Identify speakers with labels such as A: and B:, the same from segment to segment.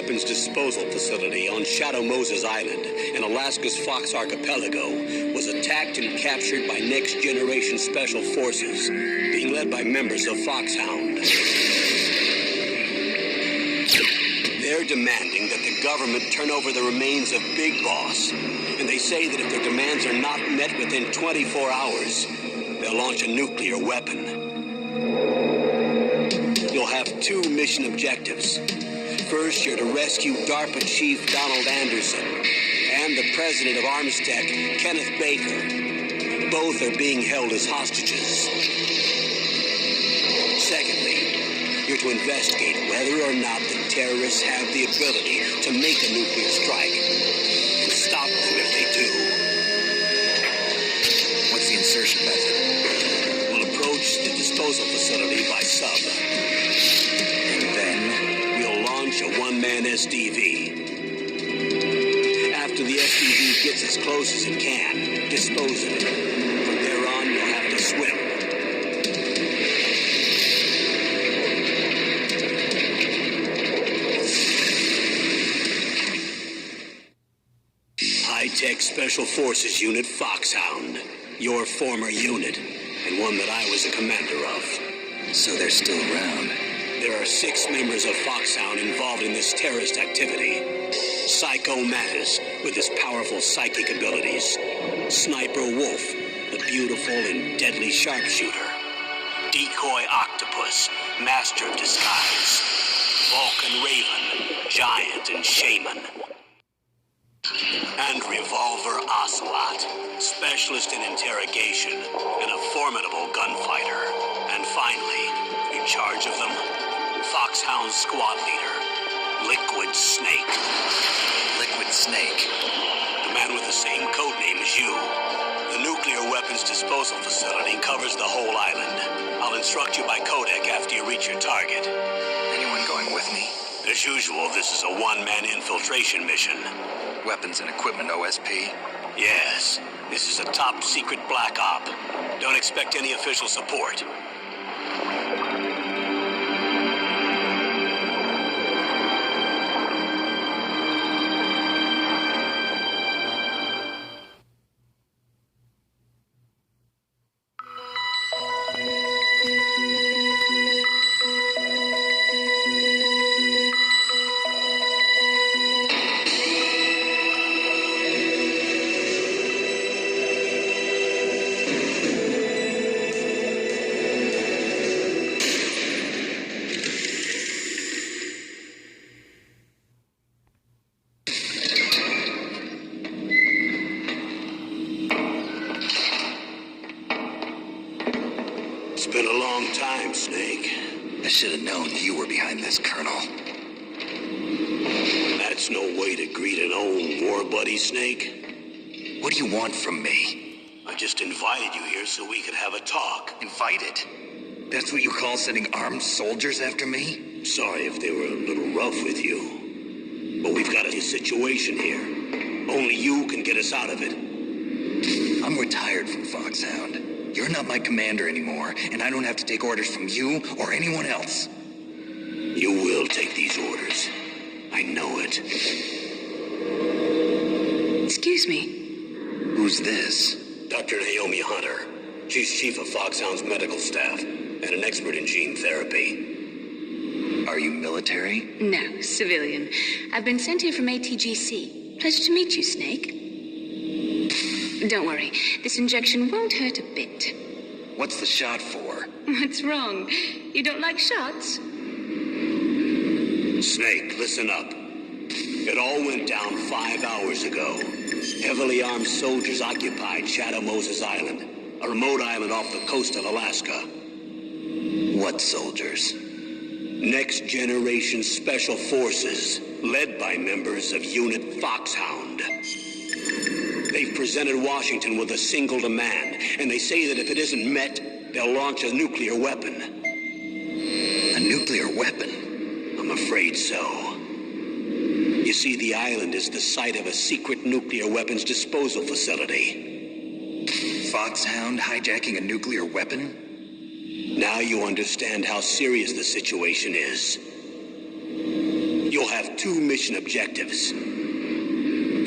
A: weapons disposal facility on Shadow Moses Island in Alaska's Fox Archipelago was attacked and captured by Next Generation Special Forces, being led by members of Foxhound. They're demanding that the government turn over the remains of Big Boss, and they say that if their demands are not met within 24 hours, they'll launch a nuclear weapon. You'll have two mission objectives. First, you're to rescue DARPA Chief Donald Anderson and the president of Armstech, Kenneth Baker. Both are being held as hostages. Secondly, you're to investigate whether or not the terrorists have the ability to make a nuclear strike and stop them if they do.
B: What's the insertion method?
A: We'll approach the disposal facility by sub. And then we'll launch a one-man SDV. After the SDV gets as close as it can, dispose of it. From there on, you'll have to swim. High-Tech Special Forces Unit Foxhound. Your former unit, and one that I was the commander of.
B: So they're still around.
A: There are 6 members of Foxhound involved in this terrorist activity. Psycho Mattis, with his powerful psychic abilities. Sniper Wolf, the beautiful and deadly sharpshooter. Decoy Octopus, master of disguise. Vulcan Raven, giant and shaman. And Revolver Ocelot, specialist in interrogation and a formidable gunfighter. And finally, in charge of them, Foxhound squad leader, Liquid Snake.
B: Liquid Snake?
A: The man with the same codename as you. The nuclear weapons disposal facility covers the whole island. I'll instruct you by codec after you reach your target.
B: Anyone going with me?
A: As usual, this is a one-man infiltration mission.
B: Weapons and equipment OSP?
A: Yes, this is a top-secret black op. Don't expect any official support. It's been a long time, Snake.
B: I should have known you were behind this, Colonel.
A: That's no way to greet an old war buddy, Snake.
B: What do you want from me?
A: I just invited you here so we could have a talk.
B: Invited? That's what you call sending armed soldiers after me?
A: Sorry if they were a little rough with you. But we've got a situation here. Only you can get us out of it.
B: I'm retired from Foxhound. You're not my commander anymore, and I don't have to take orders from you or anyone else.
A: You will take these orders. I know it.
C: Excuse me.
B: Who's this?
A: Dr. Naomi Hunter. She's chief of Foxhound's medical staff and an expert in gene therapy.
B: Are you military?
C: No, civilian. I've been sent here from ATGC. Pleasure to meet you, Snake. Don't worry, this injection won't hurt a bit.
B: What's the shot for?
C: What's wrong? You don't like shots?
A: Snake, listen up. It all went down 5 hours ago. Heavily armed soldiers occupied Shadow Moses Island, a remote island off the coast of Alaska.
B: What soldiers?
A: Next Generation Special Forces, led by members of Unit Foxhound. They've presented Washington with a single demand, and they say that if it isn't met, they'll launch a nuclear weapon.
B: A nuclear weapon?
A: I'm afraid so. You see, the island is the site of a secret nuclear weapons disposal facility.
B: Foxhound hijacking a nuclear weapon?
A: Now you understand how serious the situation is. You'll have two mission objectives.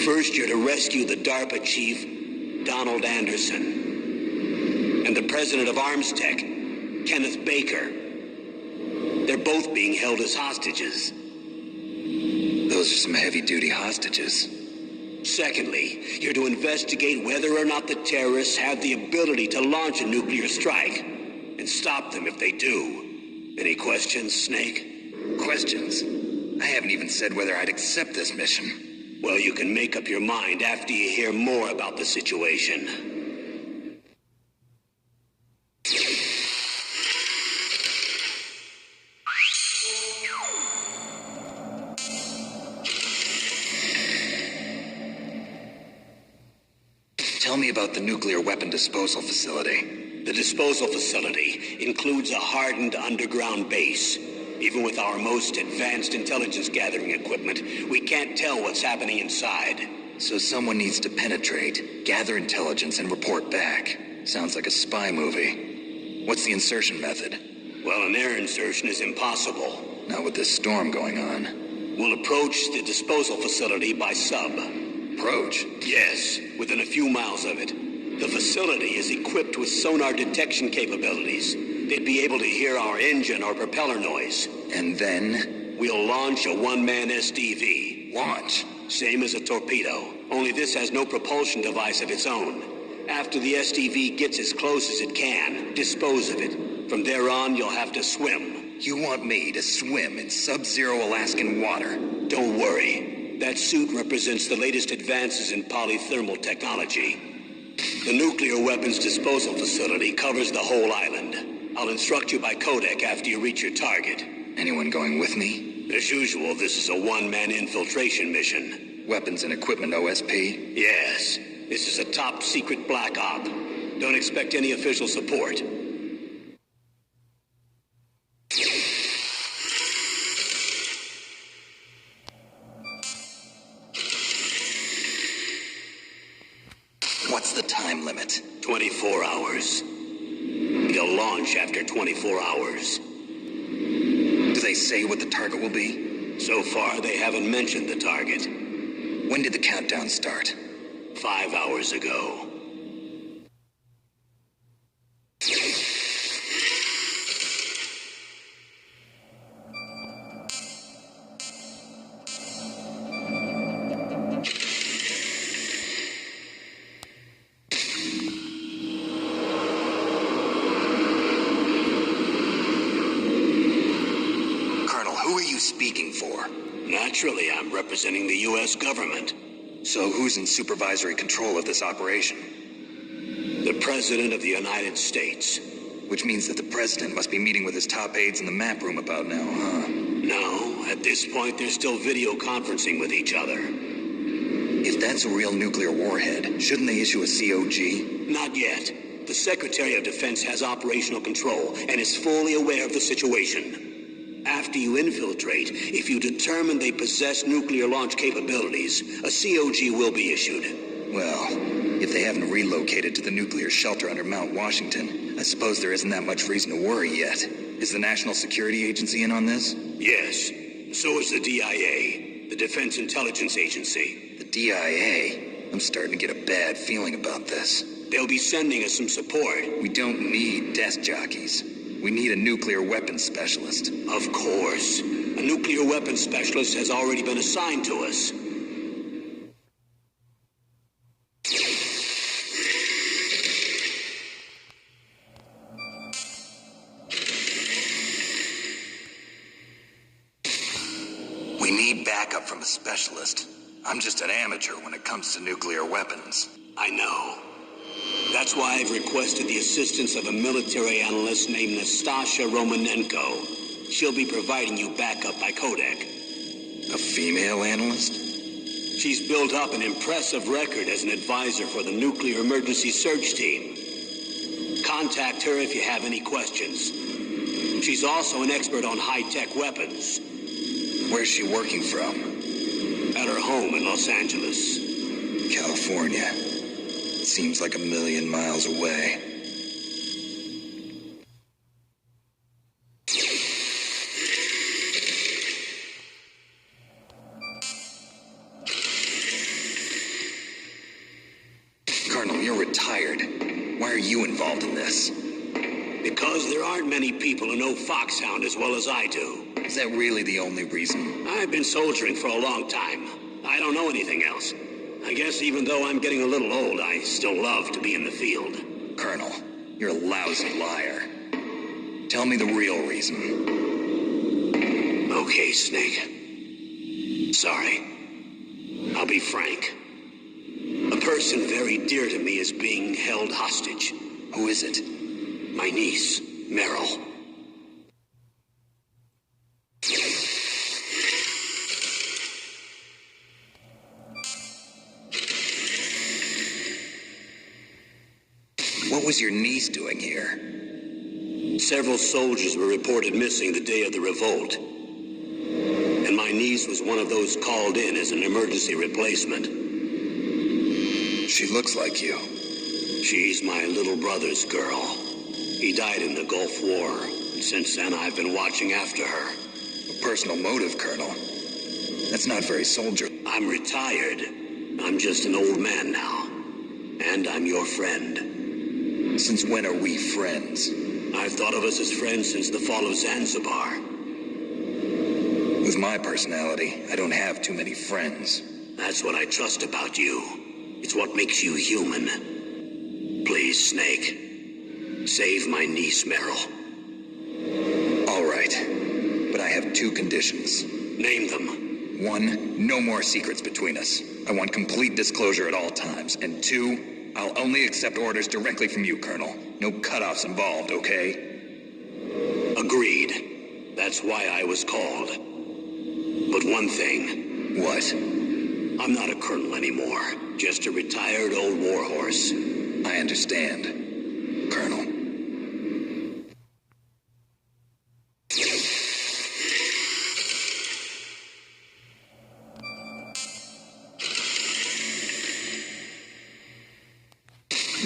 A: First, you're to rescue the DARPA chief, Donald Anderson, and the president of Armstech, Kenneth Baker. They're both being held as hostages.
B: Those are some heavy-duty hostages.
A: Secondly, you're to investigate whether or not the terrorists have the ability to launch a nuclear strike, and stop them if they do. Any questions, Snake?
B: Questions? I haven't even said whether I'd accept this mission.
A: Well, you can make up your mind after you hear more about the situation.
B: Tell me about the nuclear weapon disposal facility.
A: The disposal facility includes a hardened underground base. Even with our most advanced intelligence gathering equipment, we can't tell what's happening inside.
B: So someone needs to penetrate, gather intelligence, and report back. Sounds like a spy movie. What's the insertion method?
A: Well, an air insertion is impossible.
B: Not with this storm going on.
A: We'll approach the disposal facility by sub.
B: Approach?
A: Yes, within a few miles of it. The facility is equipped with sonar detection capabilities. They'd be able to hear our engine or propeller noise.
B: And then?
A: We'll launch a one-man SDV.
B: Launch?
A: Same as a torpedo, only this has no propulsion device of its own. After the SDV gets as close as it can, dispose of it. From there on, you'll have to swim.
B: You want me to swim in sub-zero Alaskan water?
A: Don't worry. That suit represents the latest advances in polythermal technology. The nuclear weapons disposal facility covers the whole island. I'll instruct you by codec after you reach your target.
B: Anyone going with me?
A: As usual, this is a one-man infiltration mission.
B: Weapons and equipment OSP?
A: Yes. This is a top-secret black op. Don't expect any official support.
B: What's the time limit?
A: 24 hours. They'll launch after 24 hours.
B: Do they say what the target will be?
A: So far, they haven't mentioned the target.
B: When did the countdown start?
A: 5 hours ago.
B: Speaking for?
A: Naturally, I'm representing the U.S. government.
B: So who's in supervisory control of this operation?
A: The President of the United States.
B: Which means that the President must be meeting with his top aides in the map room about now, huh?
A: No, at this point they're still video conferencing with each other.
B: If that's a real nuclear warhead, shouldn't they issue a COG?
A: Not yet. The Secretary of Defense has operational control and is fully aware of the situation. After you infiltrate, if you determine they possess nuclear launch capabilities, a COG will be issued.
B: Well, if they haven't relocated to the nuclear shelter under Mount Washington, I suppose there isn't that much reason to worry yet. Is the National Security Agency in on this?
A: Yes. So is the DIA, the Defense Intelligence Agency.
B: The DIA? I'm starting to get a bad feeling about this.
A: They'll be sending us some support.
B: We don't need desk jockeys. We need a nuclear weapons specialist.
A: Of course. A nuclear weapons specialist has already been assigned to us.
B: We need backup from a specialist. I'm just an amateur when it comes to nuclear weapons.
A: I know. That's why I've requested the assistance of a military analyst named Nastasha Romanenko. She'll be providing you backup by codec.
B: A female analyst?
A: She's built up an impressive record as an advisor for the Nuclear Emergency Search Team. Contact her if you have any questions. She's also an expert on high-tech weapons.
B: Where's she working from?
A: At her home in Los Angeles.
B: California. Seems like 1,000,000 miles away. you involved in this?
A: Because there aren't many people who know Foxhound as well as I do.
B: Is that really the only reason?
A: I've been soldiering for a long time. I don't know anything else. I guess even though I'm getting a little old, I still love to be in the field.
B: Colonel, you're a lousy liar. Tell me the real reason.
A: Okay, Snake. Sorry. I'll be frank. A person very dear to me is being held hostage.
B: Who is it?
A: My niece, Meryl.
B: What was your niece doing here?
A: Several soldiers were reported missing the day of the revolt. And my niece was one of those called in as an emergency replacement.
B: She looks like you.
A: She's my little brother's girl. He died in the Gulf War, and since then I've been watching after her.
B: A personal motive, Colonel. That's not very soldierly.
A: I'm retired. I'm just an old man now. And I'm your friend.
B: Since when are we friends?
A: I've thought of us as friends since the fall of Zanzibar.
B: With my personality, I don't have too many friends.
A: That's what I trust about you. It's what makes you human. Please, Snake. Save my niece, Meryl.
B: All right. But I have two conditions.
A: Name them.
B: 1, no more secrets between us. I want complete disclosure at all times. And 2, I'll only accept orders directly from you, Colonel. No cutoffs involved, okay?
A: Agreed. That's why I was called. But one thing.
B: What?
A: I'm not a colonel anymore. Just a retired old warhorse.
B: I understand, Colonel.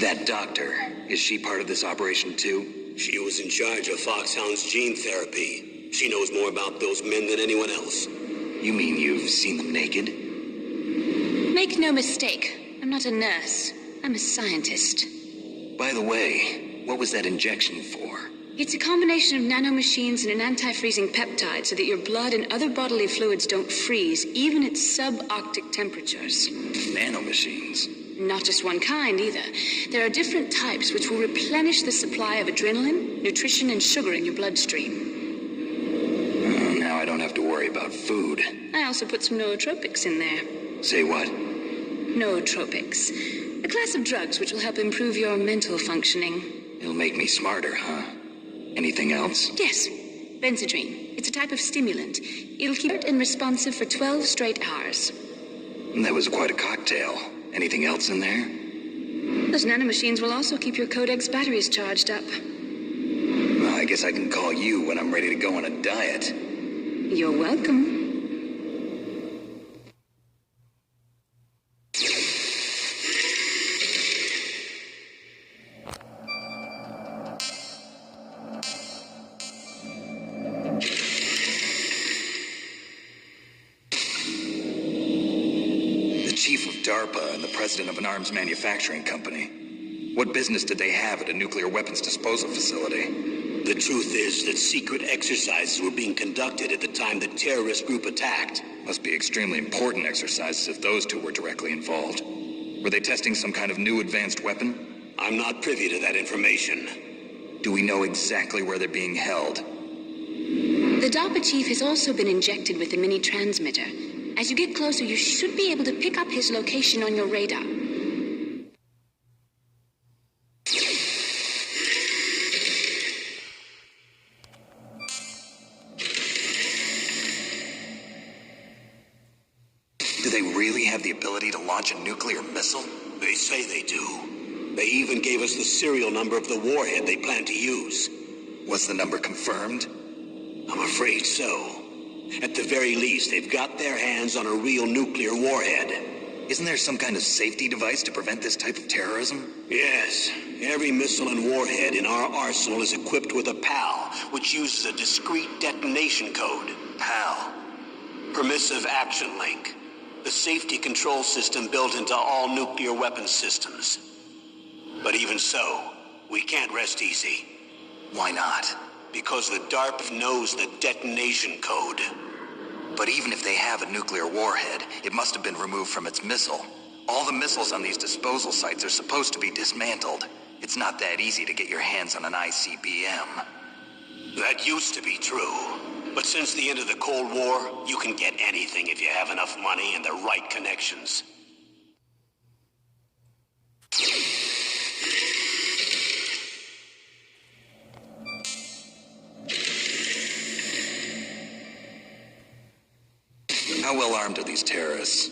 B: That doctor, is she part of this operation too?
A: She was in charge of Foxhound's gene therapy. She knows more about those men than anyone else.
B: You mean you've seen them naked?
C: Make no mistake, I'm not a nurse. I'm a scientist.
B: By the way, what was that injection for?
C: It's a combination of nanomachines and an anti-freezing peptide so that your blood and other bodily fluids don't freeze, even at subarctic temperatures.
B: Nanomachines?
C: Not just one kind, either. There are different types which will replenish the supply of adrenaline, nutrition, and sugar in your bloodstream.
B: Now I don't have to worry about food.
C: I also put some nootropics in there.
B: Say what?
C: Nootropics. A class of drugs which will help improve your mental functioning.
B: It'll make me smarter, huh? Anything else?
C: Yes. Benzodrine. It's a type of stimulant. It'll keep it and responsive for 12 straight hours.
B: That was quite a cocktail. Anything else in there?
C: Those nanomachines will also keep your Codex batteries charged up.
B: Well, I guess I can call you when I'm ready to go on a diet.
C: You're welcome.
B: DARPA and the president of an arms manufacturing company. What business did they have at a nuclear weapons disposal facility?
A: The truth is that secret exercises were being conducted at the time the terrorist group attacked.
B: Must be extremely important exercises if those two were directly involved. Were they testing some kind of new advanced weapon?
A: I'm not privy to that information.
B: Do we know exactly where they're being held?
C: The DARPA chief has also been injected with a mini transmitter. As you get closer, you should be able to pick up his location on your radar.
B: Do they really have the ability to launch a nuclear missile?
A: They say they do. They even gave us the serial number of the warhead they plan to use.
B: Was the number confirmed?
A: I'm afraid so. At the very least, they've got their hands on a real nuclear warhead.
B: Isn't there some kind of safety device to prevent this type of terrorism?
A: Yes. Every missile and warhead in our arsenal is equipped with a PAL, which uses a discrete detonation code.
B: PAL?
A: Permissive Action Link. The safety control system built into all nuclear weapons systems. But even so, We can't rest easy.
B: Why not?
A: Because the DARP knows the detonation code.
B: But even if they have a nuclear warhead, it must have been removed from its missile. All the missiles on these disposal sites are supposed to be dismantled. It's not that easy to get your hands on an ICBM.
A: That used to be true. But since the end of the Cold War, you can get anything if you have enough money and the right connections.
B: How well armed are these terrorists?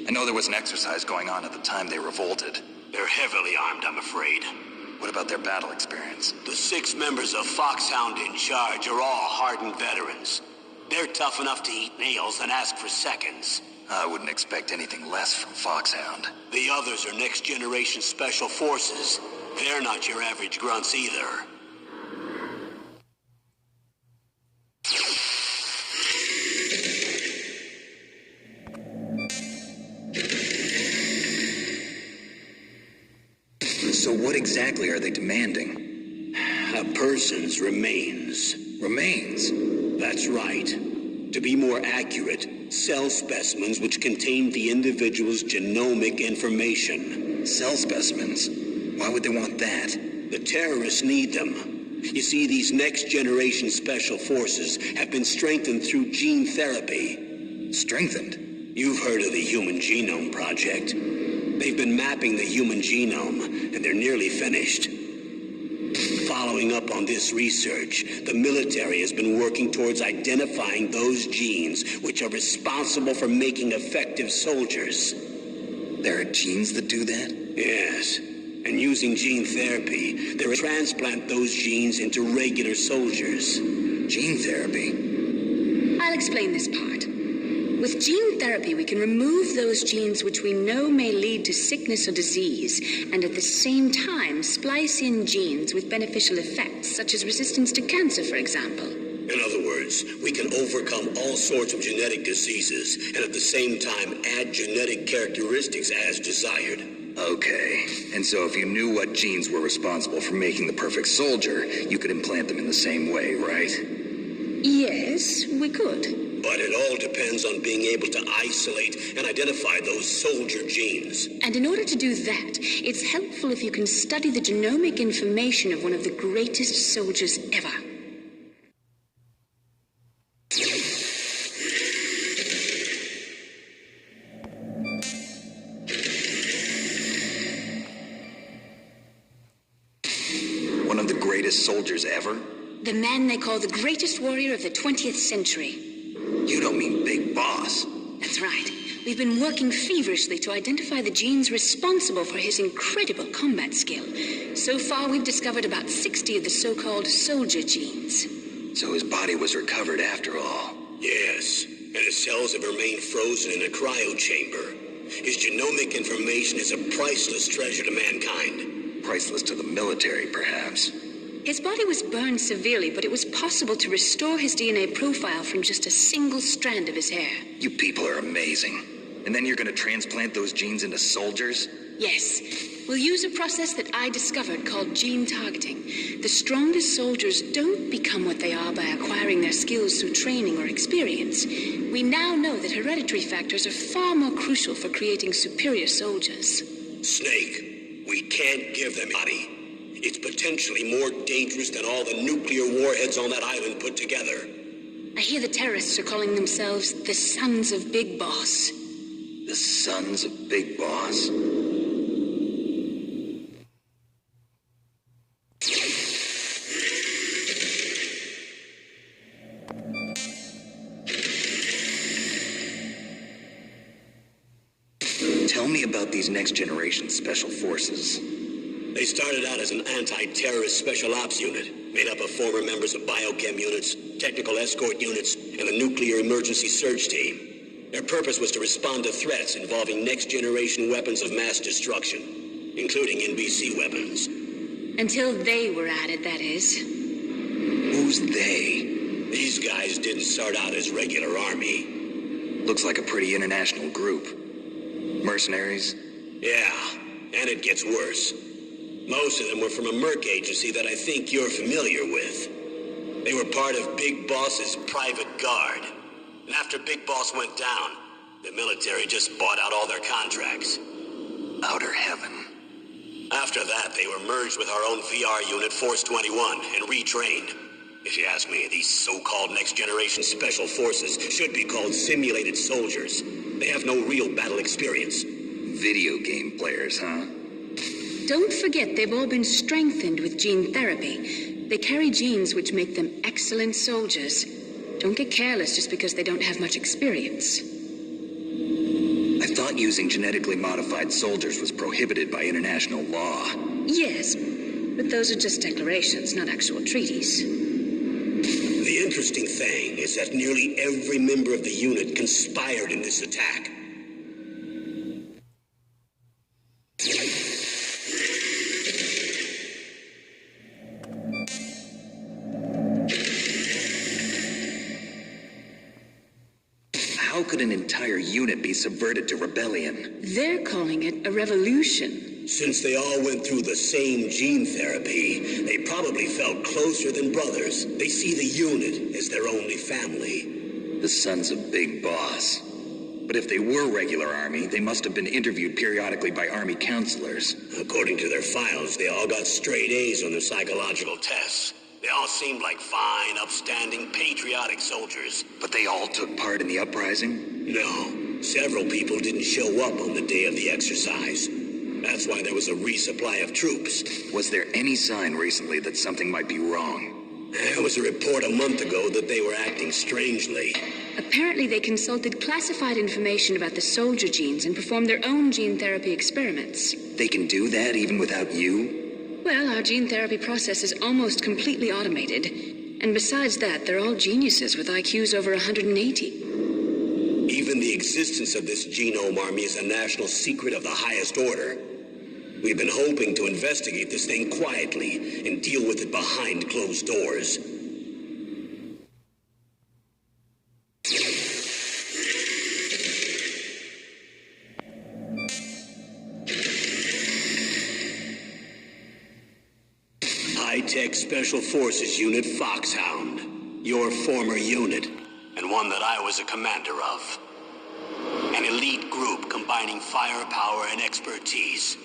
B: I know there was an exercise going on at the time they revolted.
A: They're heavily armed, I'm afraid.
B: What about their battle experience?
A: The 6 members of Foxhound in charge are all hardened veterans. They're tough enough to eat nails and ask for seconds.
B: I wouldn't expect anything less from Foxhound.
A: The others are next-generation special forces. They're not your average grunts either.
B: So what exactly are they demanding?
A: A person's remains.
B: Remains?
A: That's right. To be more accurate, cell specimens which contain the individual's genomic information.
B: Cell specimens? Why would they want that?
A: The terrorists need them. You see, these next-generation special forces have been strengthened through gene therapy.
B: Strengthened?
A: You've heard of the Human Genome Project. They've been mapping the human genome, and they're nearly finished. Following up on this research, the military has been working towards identifying those genes which are responsible for making effective soldiers.
B: There are genes that do that?
A: Yes. And using gene therapy, they'll transplant those genes into regular soldiers.
B: Gene therapy?
C: I'll explain this part. With gene therapy, we can remove those genes which we know may lead to sickness or disease, and at the same time splice in genes with beneficial effects, such as resistance to cancer, for example.
A: In other words, we can overcome all sorts of genetic diseases, and at the same time add genetic characteristics as desired.
B: Okay, and so if you knew what genes were responsible for making the perfect soldier, you could implant them in the same way, right?
C: Yes, we could.
A: But it all depends on being able to isolate and identify those soldier genes.
C: And in order to do that, it's helpful if you can study the genomic information of one of the greatest soldiers ever.
B: One of the greatest soldiers ever?
C: The man they call the greatest warrior of the 20th century.
B: You don't mean Big Boss.
C: That's right. We've been working feverishly to identify the genes responsible for his incredible combat skill. So far, we've discovered about 60 of the so-called soldier genes.
B: So his body was recovered after all.
A: Yes, and his cells have remained frozen in a cryo chamber. His genomic information is a priceless treasure to mankind.
B: Priceless to the military, perhaps.
C: His body was burned severely, but it was possible to restore his DNA profile from just a single strand of his hair.
B: You people are amazing. And then you're going to transplant those genes into soldiers?
C: Yes. We'll use a process that I discovered called gene targeting. The strongest soldiers don't become what they are by acquiring their skills through training or experience. We now know that hereditary factors are far more crucial for creating superior soldiers.
A: Snake, we can't give them body. It's potentially more dangerous than all the nuclear warheads on that island put together.
C: I hear the terrorists are calling themselves the Sons of Big Boss.
B: The Sons of Big Boss? Tell me about these next-generation special forces.
A: They started out as an anti-terrorist special ops unit, made up of former members of biochem units, technical escort units, and the nuclear emergency search team. Their purpose was to respond to threats involving next-generation weapons of mass destruction, including NBC weapons.
C: Until they were added, that is.
B: Who's they?
A: These guys didn't start out as regular army.
B: Looks like a pretty international group. Mercenaries?
A: Yeah, and it gets worse. Most of them were from a merc agency that I think you're familiar with. They were part of Big Boss's private guard. And after Big Boss went down, the military just bought out all their contracts.
B: Outer heaven.
A: After that, they were merged with our own VR unit, Force 21, and retrained. If you ask me, these so-called next-generation special forces should be called simulated soldiers. They have no real battle experience.
B: Video game players, huh?
C: Don't forget they've all been strengthened with gene therapy. They carry genes which make them excellent soldiers. Don't get careless just because they don't have much experience.
B: I thought using genetically modified soldiers was prohibited by international law.
C: Yes, but those are just declarations, not actual treaties.
A: The interesting thing is that nearly every member of the unit conspired in this attack.
B: How could an entire unit be subverted to rebellion?
C: They're calling it a revolution.
A: Since they all went through the same gene therapy, they probably felt closer than brothers. They see the unit as their only family.
B: The sons of Big Boss. But if they were regular army, they must have been interviewed periodically by army counselors.
A: According to their files, they all got straight A's on their psychological tests. They all seemed like fine, upstanding, patriotic soldiers.
B: But they all took part in the uprising?
A: No. Several people didn't show up on the day of the exercise. That's why there was a resupply of troops.
B: Was there any sign recently that something might be wrong?
A: There was a report a month ago that they were acting strangely.
C: Apparently they consulted classified information about the soldier genes and performed their own gene therapy experiments.
B: They can do that even without you?
C: Well, our gene therapy process is almost completely automated. And besides that, they're all geniuses with IQs over 180.
A: Even the existence of this genome army is a national secret of the highest order. We've been hoping to investigate this thing quietly and deal with it behind closed doors. High-tech Special Forces Unit Foxhound, your former unit, and one that I was a commander of. An elite group combining firepower and expertise.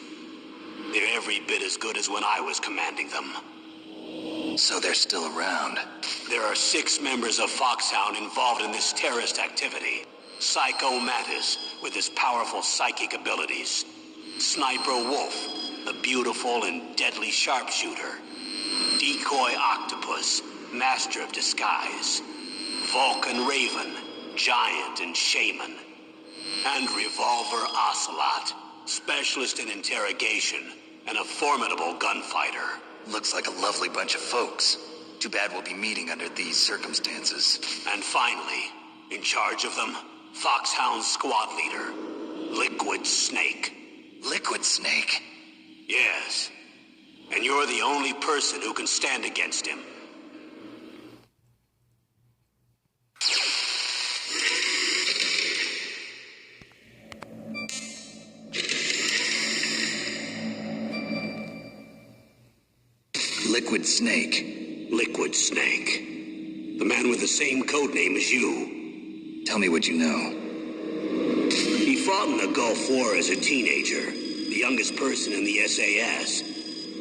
A: They're every bit as good as when I was commanding them.
B: So they're still around.
A: There are 6 members of Foxhound involved in this terrorist activity. Psycho Mantis, with his powerful psychic abilities. Sniper Wolf, the beautiful and deadly sharpshooter. Decoy Octopus, master of disguise. Vulcan Raven, giant and shaman. And Revolver Ocelot, specialist in interrogation and a formidable gunfighter.
B: Looks like a lovely bunch of folks. Too bad we'll be meeting under these circumstances.
A: And finally, in charge of them, Foxhound's squad leader, Liquid Snake.
B: Liquid Snake?
A: Yes. And you're the only person who can stand against him.
B: Liquid Snake.
A: Liquid Snake. The man with the same codename as you.
B: Tell me what you know.
A: He fought in the Gulf War as a teenager, the youngest person in the SAS.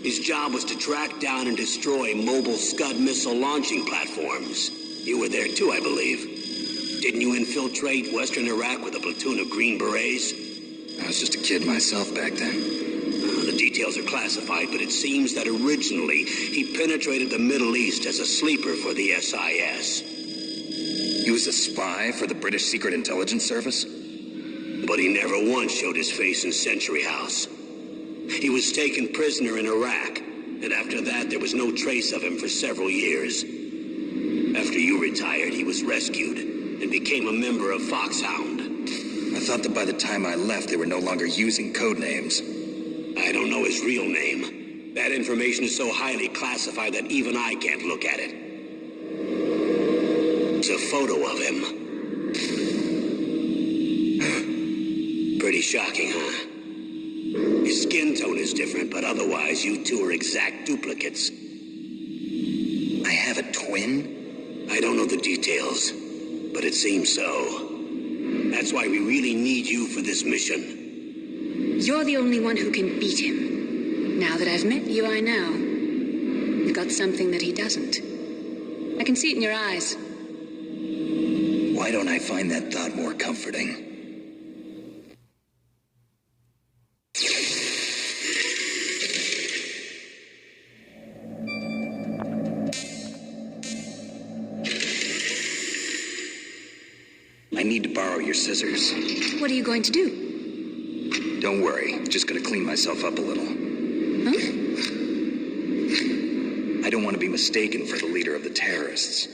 A: His job was to track down and destroy mobile Scud missile launching platforms. You were there too, I believe. Didn't you infiltrate Western Iraq with a platoon of Green Berets?
B: I was just a kid myself back then.
A: The details are classified, but it seems that originally he penetrated the Middle East as a sleeper for the SIS.
B: He was a spy for the British Secret Intelligence Service?
A: But he never once showed his face in Century House. He was taken prisoner in Iraq, and after that there was no trace of him for several years. After you retired, he was rescued and became a member of Foxhound.
B: I thought that by the time I left, they were no longer using code names.
A: I don't know his real name. That information is so highly classified that even I can't look at it. It's a photo of him. Pretty shocking, huh? Your skin tone is different, but otherwise you two are exact duplicates.
B: I have a twin?
A: I don't know the details, but it seems so. That's why we really need you for this mission.
C: You're the only one who can beat him. Now that I've met you, I know. You've got something that he doesn't. I can see it in your eyes.
B: Why don't I find that thought more comforting? I need to borrow your scissors.
C: What are you going to do?
B: Don't worry, just gonna clean myself up a little.
C: Huh?
B: I don't want to be mistaken for the leader of the terrorists.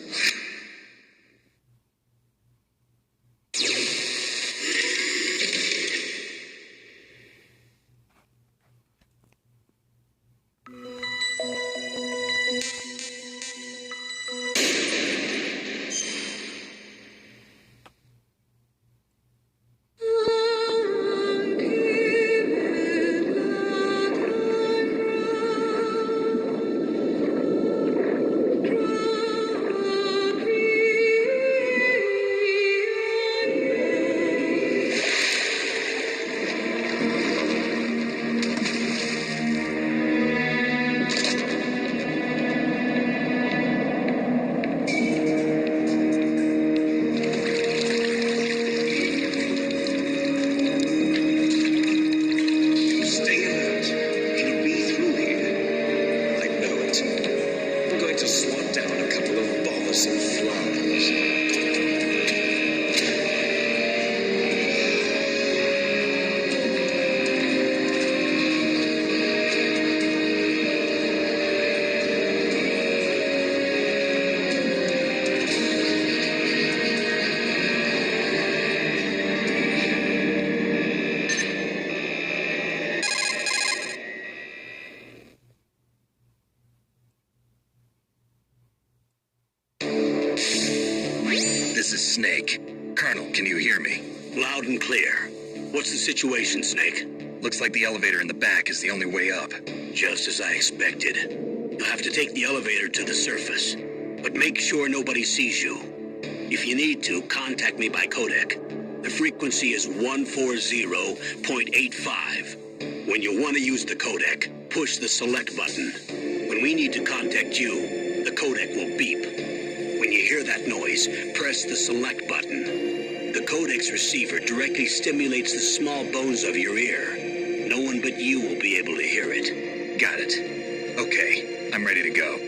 B: This is Snake. Colonel, can you hear me?
A: Loud and clear. What's the situation, Snake?
B: Looks like the elevator in the back is the only way up.
A: Just as I expected. You'll have to take the elevator to the surface. But make sure nobody sees you. If you need to, contact me by codec. The frequency is 140.85. When you want to use the codec, push the select button. When we need to contact you, the codec will beep. When you hear that noise, press the select button. The codec's receiver directly stimulates the small bones of your ear. No one but you will be able to hear it.
B: Got it. Okay, I'm ready to go.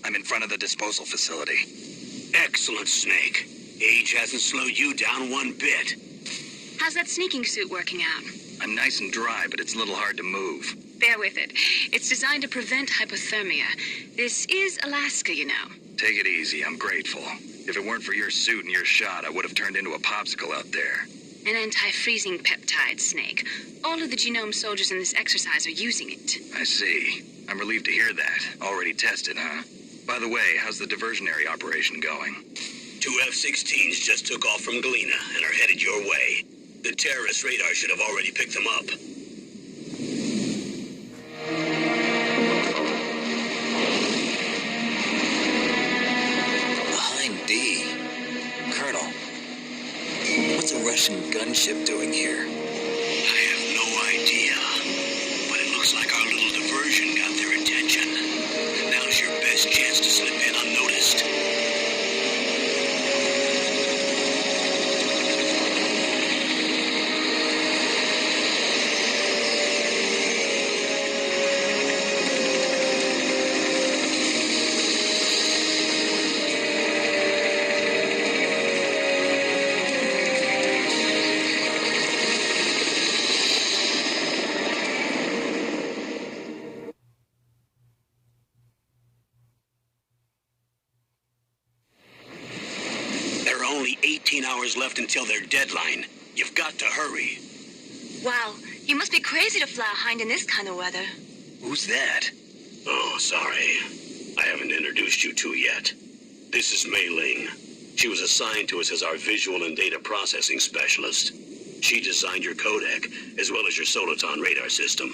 B: I'm in front of the disposal facility.
A: Excellent, Snake. Age hasn't slowed you down one bit.
C: How's that sneaking suit working out?
B: I'm nice and dry, but it's a little hard to move.
C: Bear with it. It's designed to prevent hypothermia. This is Alaska, you know.
B: Take it easy, I'm grateful. If it weren't for your suit and your shot, I would have turned into a popsicle out there.
C: An anti-freezing peptide, Snake. All of the genome soldiers in this exercise are using it.
B: I see. I'm relieved to hear that. Already tested, huh? By the way, how's the diversionary operation going?
A: 2 F-16s just took off from Galena and are headed your way. The terrorist radar should have already picked them up.
B: Behind D. Colonel, what's a Russian gunship doing here?
A: I have no idea, but it looks like our little diversion got their attention. Now's your best chance to slip in unnoticed. There are only 18 hours left until their deadline. You've got to hurry.
C: Wow, you must be crazy to fly a hind in this kind of weather.
B: Who's that?
A: Oh, sorry. I haven't introduced you to yet. This is Mei Ling. She was assigned to us as our visual and data processing specialist. She designed your codec, as well as your Soliton radar system.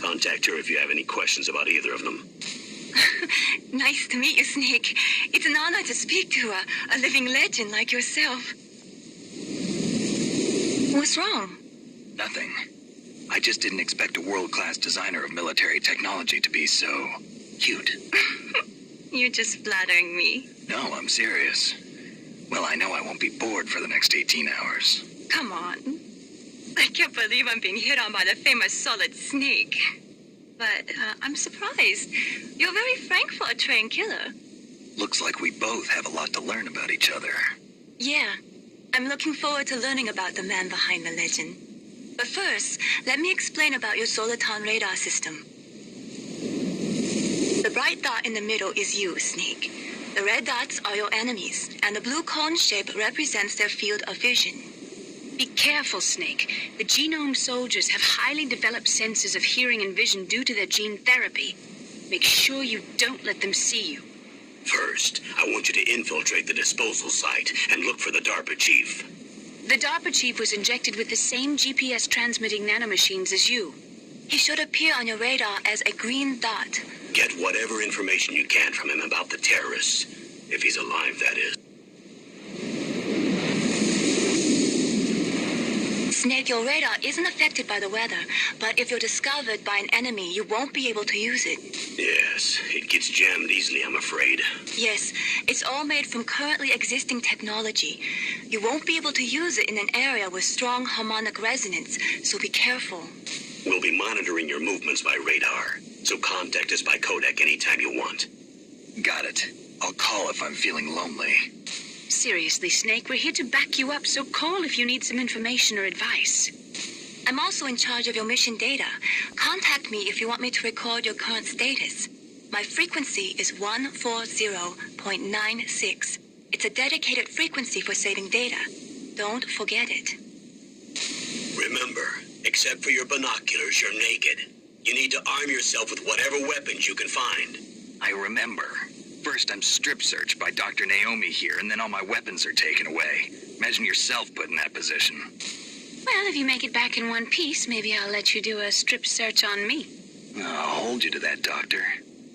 A: Contact her if you have any questions about either of them.
C: Nice to meet you, Snake. It's an honor to speak to a living legend like yourself. What's wrong?
B: Nothing. I just didn't expect a world-class designer of military technology to be so cute.
C: You're just flattering me.
B: No, I'm serious. Well, I know I won't be bored for the next 18 hours.
C: Come on. I can't believe I'm being hit on by the famous Solid Snake. But I'm surprised. You're very frank for a trained killer.
B: Looks like we both have a lot to learn about each other.
C: Yeah. I'm looking forward to learning about the man behind the legend. But first, let me explain about your Soliton radar system. The bright dot in the middle is you, Snake. The red dots are your enemies, and the blue cone shape represents their field of vision. Be careful, Snake. The genome soldiers have highly developed senses of hearing and vision due to their gene therapy. Make sure you don't let them see you.
A: First, I want you to infiltrate the disposal site and look for the DARPA chief.
C: The DARPA chief was injected with the same GPS transmitting nanomachines as you. He should appear on your radar as a green dot.
A: Get whatever information you can from him about the terrorists. If he's alive, that is.
C: Snake, your radar isn't affected by the weather, but if you're discovered by an enemy, you won't be able to use it.
A: Yes, it gets jammed easily, I'm afraid.
C: Yes, it's all made from currently existing technology. You won't be able to use it in an area with strong harmonic resonance, so be careful.
A: We'll be monitoring your movements by radar, so contact us by codec anytime you want.
B: Got it. I'll call if I'm feeling lonely.
C: Seriously, Snake, we're here to back you up, so call if you need some information or advice. I'm also in charge of your mission data. Contact me if you want me to record your current status. My frequency is 140.96. It's a dedicated frequency for saving data. Don't forget it.
A: Remember, except for your binoculars, you're naked. You need to arm yourself with whatever weapons you can find.
B: I remember. First, I'm strip searched by Dr. Naomi here, and then all my weapons are taken away. Imagine yourself put in that position.
C: Well, if you make it back in one piece, maybe I'll let you do a strip search on me.
B: I'll hold you to that, Doctor.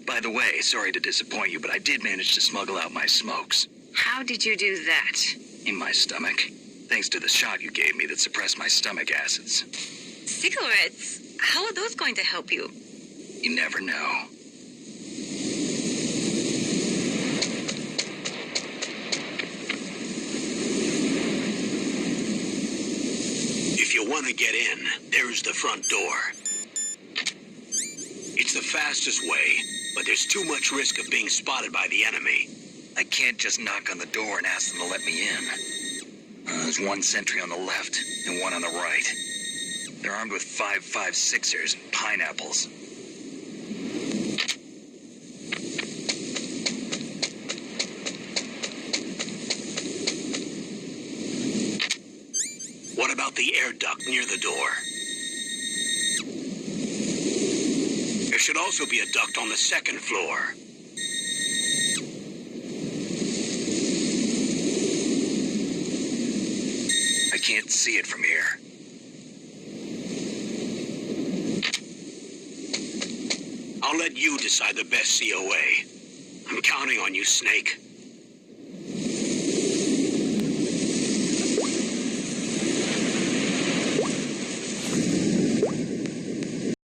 B: By the way, sorry to disappoint you, but I did manage to smuggle out my smokes.
C: How did you do that?
B: In my stomach. Thanks to the shot you gave me that suppressed my stomach acids.
C: Cigarettes? How are those going to help you?
B: You never know.
A: If you want to get in, there's the front door. It's the fastest way, but there's too much risk of being spotted by the enemy.
B: I can't just knock on the door and ask them to let me in. There's one sentry on the left and one on the right. They're armed with 5.56ers and pineapples.
A: What about the air duct near the door? There should also be a duct on the second floor.
B: I can't see it from here.
A: I'll let you decide the best COA. I'm counting on you, Snake.